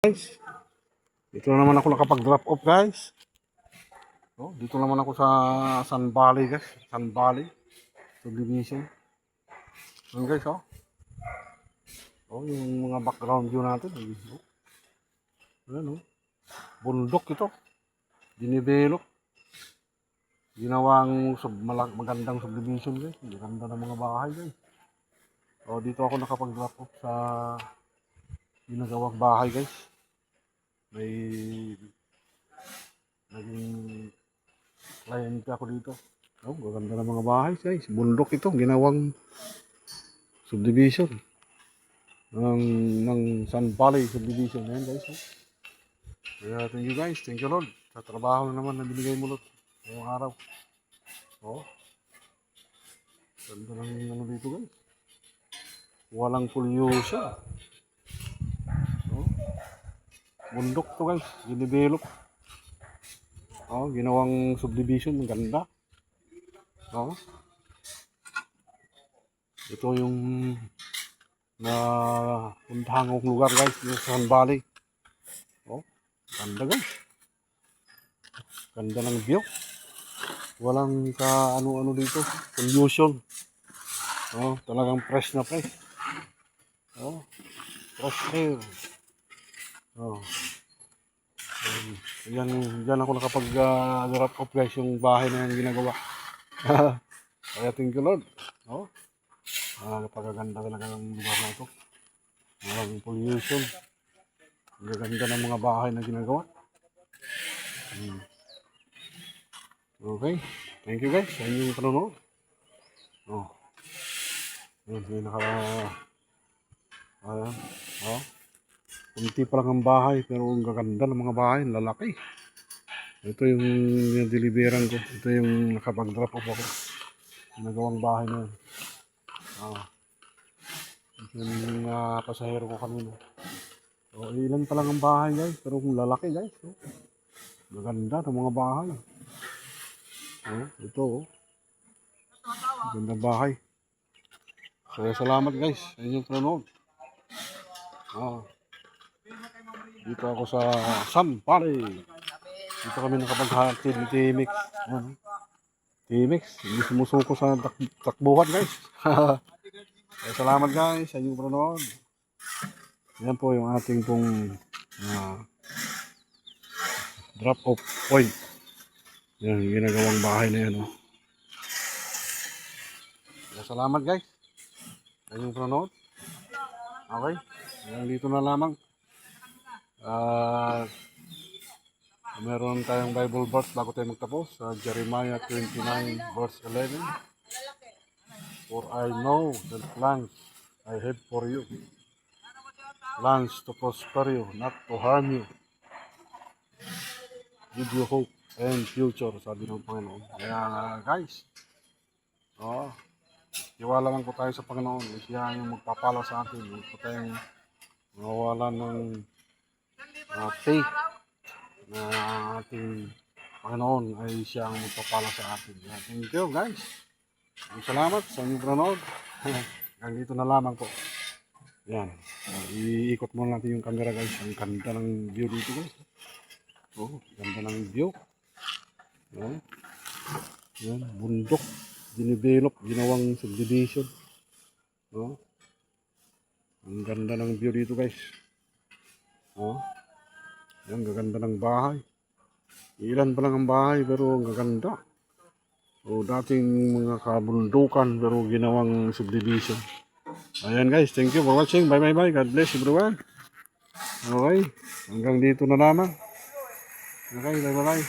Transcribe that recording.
Guys, dito na naman ako nakapag-drop off guys. Dito naman ako sa Sun Valley guys. Sun Valley subdivision. Yun guys yung mga background view natin. Ayan bundok ito. Dinivelop. Ginawang magandang subdivision guys. Maganda ng mga bahay guys. Dito ako nakapag-drop off sa ginagawang bahay guys. May naging client ako dito. Maganda ng mga bahay guys. Bundok ito, ginawang subdivision ng Sun Valley subdivision. Ayan guys. Kaya thank you guys, thank you Lord. Sa trabaho na naman na binigay mo Lord ngayong araw. Ganda ng dito guys. Walang pollution. Bundok to guys, dinivelop. Ginawang subdivision, ang ganda. Ito yung puntahan kong lugar guys, yung Sun Valley. Ganda guys. Ganda ng view. Walang ano dito, pollution. Talagang fresh na fresh. Fresh air. Yan ako nakapag-drop off guys yung bahay na yung ginagawa. Kaya thank you Lord. Napakaganda talaga ng lugar na ito. Walang pollution. Ang gaganda ng mga bahay na ginagawa. Okay. Thank you guys sa inyong panonood. Kunti pa lang ang bahay pero ang gaganda ng mga bahay, lalaki. Ito yung deliveran ko. Ito yung nakapag-drop off ako. Nagawang bahay na yun. Ito yung pasahero ko kanina. Ilan pa lang ang bahay guys, pero kung lalaki guys. Maganda ng mga bahay. Ito magandang bahay. Kaya salamat guys sa inyong panonood. Dito ako sa Sun Valley. Dito kami nakapaghatid ni T-Mix. T-Mix, hindi sumusuko sa takbuhan guys. Salamat guys sa inyong panonood. Yan po yung ating pong drop off point. Yan yung ginagawang bahay na yan. Salamat guys sa inyong panonood. Okay, dito na lamang. Meron tayong Bible verse bago tayo magtapos sa Jeremiah 29 verse 11. For I know the plans I have for you, plans to prosper you, not to harm you, give you hope and future, sabi ng Panginoon. Kaya guys, tiwala lang po tayo sa Panginoon. Siya yung magpapala sa atin. Huwag po tayong mawawalan ng faith na ating Panginoon ay siya ang magpapala sa atin. Thank you guys. Salamat sa inyong panonood. Hanggang dito na lamang po. Yan. Iikot muna natin yung camera guys. Ang ganda ng view dito guys. Ganda ng view. Yan. Bundok. Dinivelop. Ginawang subdivision. Ang ganda ng view dito guys. Yan, gaganda ng bahay. Ilan pa lang ang bahay pero ang gaganda. Dating mga kabundukan pero ginawang subdivision. Ayan guys, thank you for watching. Bye bye bye. God bless everyone. Okay, hanggang dito na lamang. Okay, bye bye.